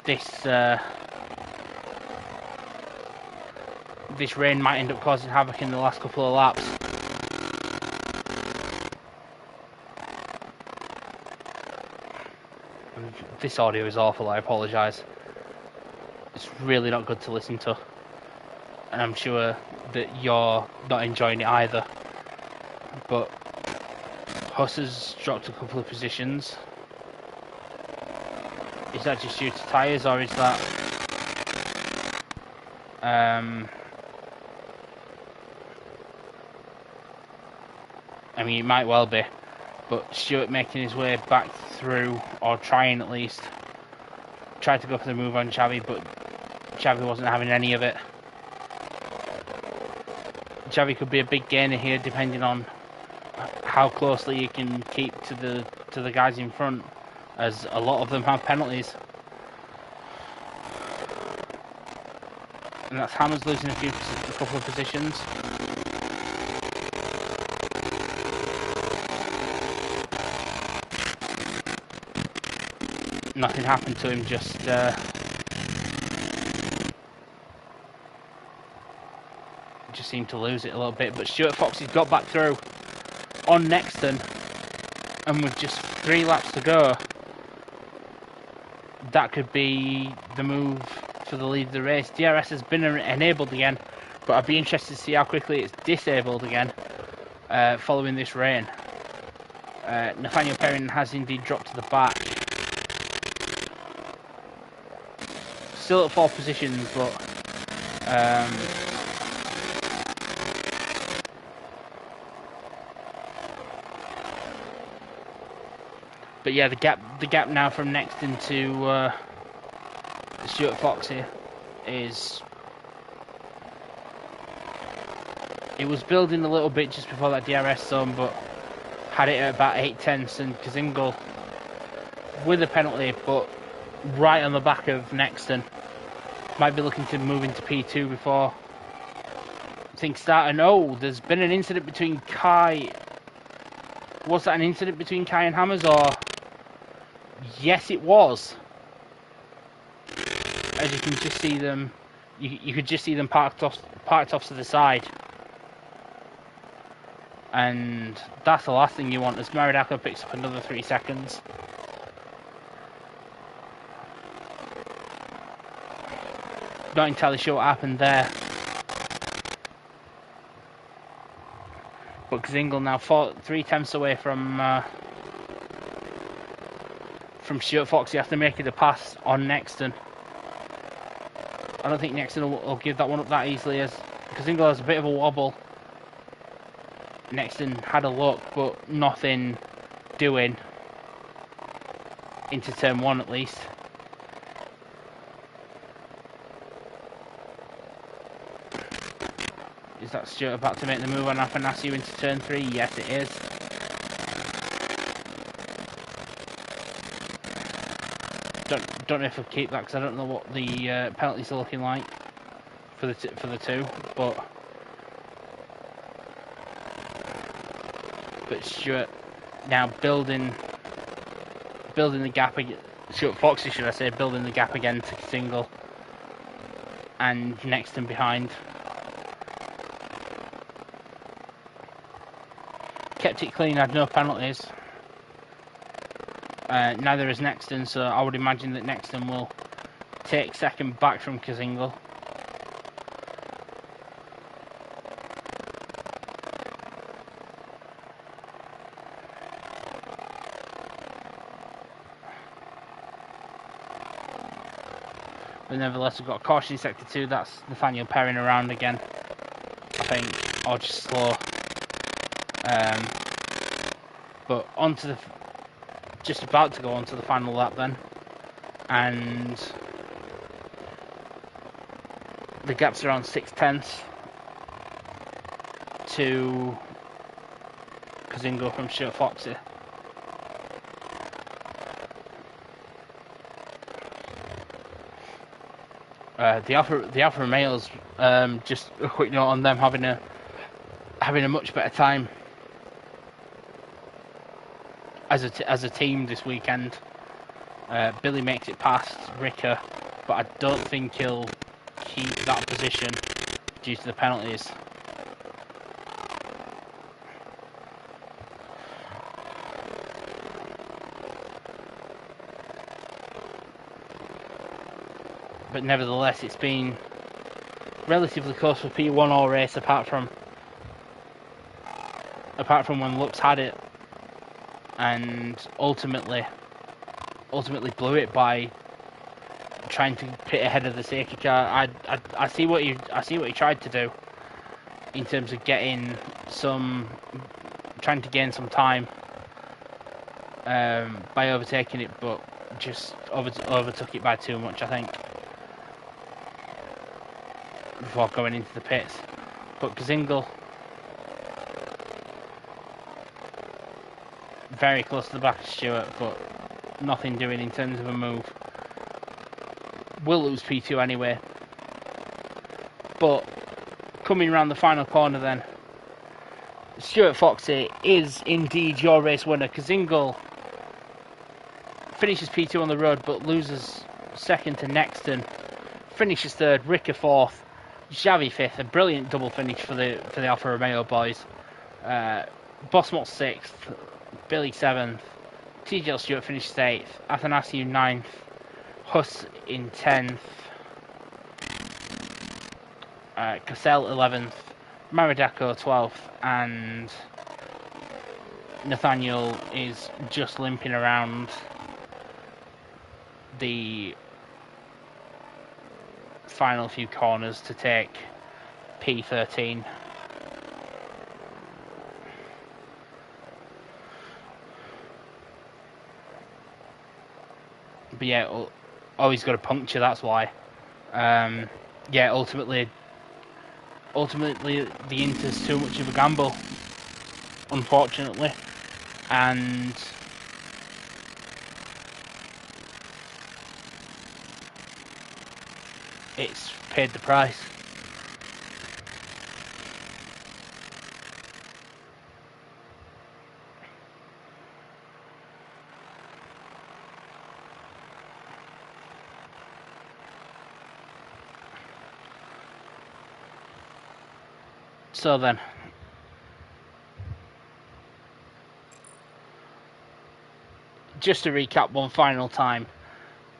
this rain might end up causing havoc in the last couple of laps. And this audio is awful, I apologise. It's really not good to listen to, and I'm sure that you're not enjoying it either. But Huss has dropped a couple of positions. Is that just due to tyres, or is that I mean, it might well be, but Stuart making his way back through, or trying at least. Tried to go for the move on Xavi, but Xavi wasn't having any of it. Xavi could be a big gainer here, depending on how closely you can keep to the guys in front, as a lot of them have penalties. And that's Hammers losing a couple of positions. Nothing happened to him, just seemed to lose it a little bit. But Stuart Foxy's got back through on Nexton, and with just 3 laps to go, that could be the move for the lead of the race. DRS has been enabled again, but I'd be interested to see how quickly it's disabled again following this rain. Nathaniel Perrin has indeed dropped to the back. Still at 4th position, but yeah, the gap now from Nexton to Stuart Foxy is, it was building a little bit just before that DRS zone, but had it at about 8/10, and Kazingo with a penalty, but right on the back of Nexton. Might be looking to move into P2 before things start. And oh, there's been an incident between Kai. Was that an incident between Kai and Hammers, or? Yes, it was. As you can just see them, you could just see them parked off to the side. And that's the last thing you want, as Maridako picks up another 3 seconds. Not entirely sure what happened there. But Kazingo now 3 tenths away from from Stuart Foxy after making the pass on Nexton. I don't think Nexton will give that one up that easily, as Kazingo has a bit of a wobble. Nexton had a look, but nothing doing into turn 1 at least. Is that Stuart about to make the move on Afanasiu into turn 3? Yes, it is. Don't know if I'll keep that because I don't know what the penalties are looking like for the two, but Stuart now building the gap again. Stuart Foxy, should I say, building the gap again to single and Nexton behind. Kept it clean, had no penalties. Neither is Nexton, so I would imagine that Nexton will take second back from Kazingle. But nevertheless, we've got a caution in sector 2. That's Nathaniel Perrin around again, I think, or just slow. But onto the, just about to go on to the final lap then, and the gap's around 6/10 to Kazingo from Stuart Foxy. The Alfa Romeos, just a quick note on them having a much better time as a team this weekend. Billy makes it past Ricker, but I don't think he'll keep that position due to the penalties. But nevertheless, it's been relatively close for P1 all race, apart from when Lux had it and ultimately blew it by trying to pit ahead of the safety car. I see what he tried to do in terms of trying to gain some time by overtaking it, but just overtook it by too much, I think, before going into the pits. But Kazingle very close to the back of Stuart, but nothing doing in terms of a move. Will lose P2 anyway. But coming around the final corner then, Stuart Foxy is indeed your race winner. Kazingle finishes P2 on the road, but loses second to Nexton. Finishes third, Ricker fourth, Xavi fifth. A brilliant double finish for the Alfa Romeo boys. Bosmot sixth, Billy seventh, TGL Stewart finishes eighth, Athanasiu ninth, Huss in 10th, Cassell 11th, Maridako 12th, and Nathaniel is just limping around the final few corners to take P13. But yeah, he's got a puncture, that's why. Yeah, ultimately the Inter's too much of a gamble, unfortunately, and it's paid the price. So then, just to recap one final time,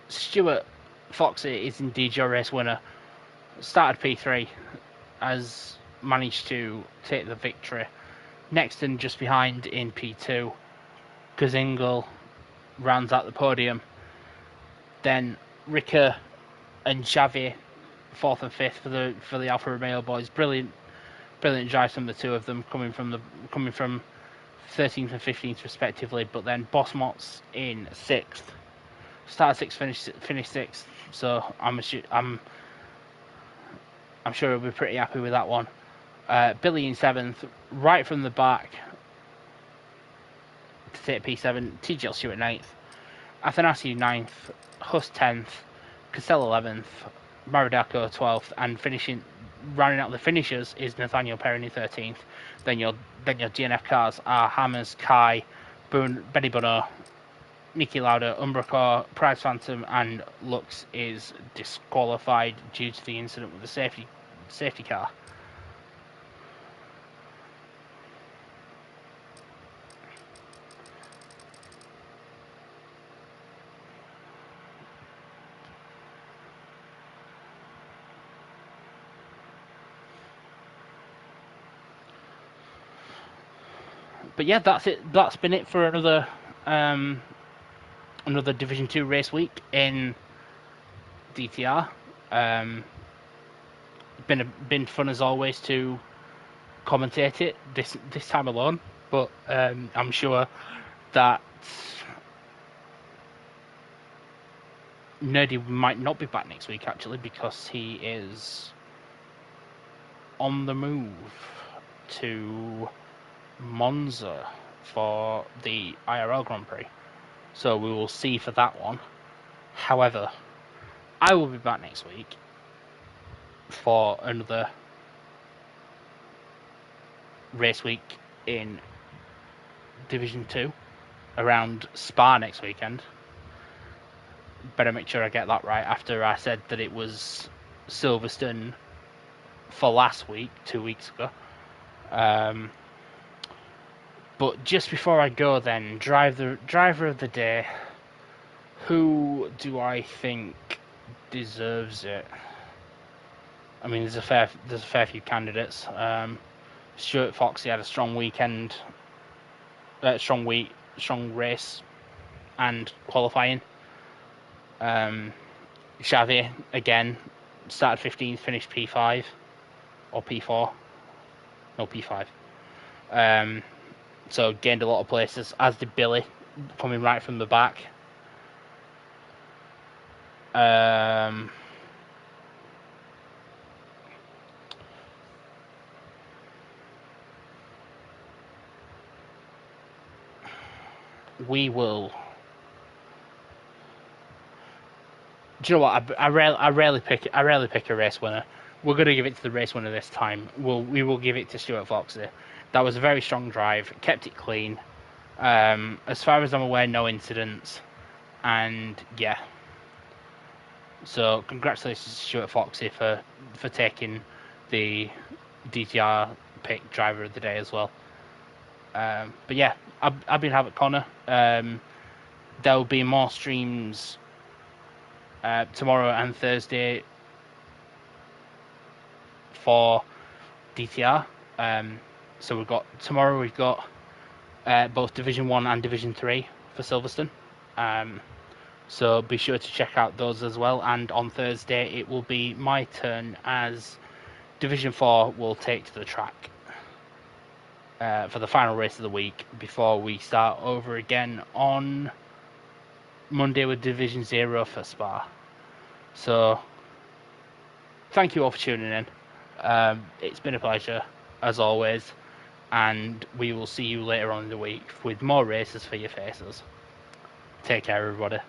Stuart Foxy is indeed your race winner. Started P3, has managed to take the victory. Nexton just behind in P2. Kazingle rounds out the podium. Then Ricker and Xavier, 4th and 5th for the Alfa Romeo boys. Brilliant drives from the two of them, coming from 13th and 15th respectively. But then Bosmots in 6th, started 6th, finished 6th. So I'm sure he'll be pretty happy with that one. Billy in 7th, right from the back to take P7. TGL Stewart 9th, Athanasiou 9th, Huss 10th, Cassell 11th, Maradacco 12th, and rounding out the finishers is Nathaniel Perrin 13th. Then your DNF cars are Hammers, Kai, Benny Bonneau, Niki Lauda, Umbraco, Prize Phantom, and Lux is disqualified due to the incident with the safety car. But yeah, that's it. That's been it for another Division 2 race week in DTR. Been fun as always to commentate it this time alone, but I'm sure that Nerdy might not be back next week actually, because he is on the move to Monza for the IRL Grand Prix, so we will see for that one. However, I will be back next week for another race week in Division 2 around Spa next weekend. Better make sure I get that right after I said that it was Silverstone for last week, 2 weeks ago. But just before I go then, driver of the day, who do I think deserves it? I mean, there's a fair few candidates. Stuart Foxy had a strong weekend, strong race and qualifying. Xavier again started 15th, finished P5 or P4, no P5. So gained a lot of places, as did Billy, coming right from the back. We will. Do you know what? I rarely pick a race winner. We're going to give it to the race winner this time. We will give it to Stuart Foxy. That was a very strong drive. Kept it clean. As far as I'm aware, no incidents. And yeah. So congratulations to Stuart Foxy for taking the DTR pick driver of the day as well. But yeah, I've been Havoc Connor. There will be more streams tomorrow and Thursday for DTR. So we've got both Division 1 and Division 3 for Silverstone. So be sure to check out those as well. And on Thursday it will be my turn, as Division 4 will take to the track for the final race of the week before we start over again on Monday with Division 0 for Spa. So thank you all for tuning in. It's been a pleasure as always, and we will see you later on in the week with more races for your faces. Take care, everybody.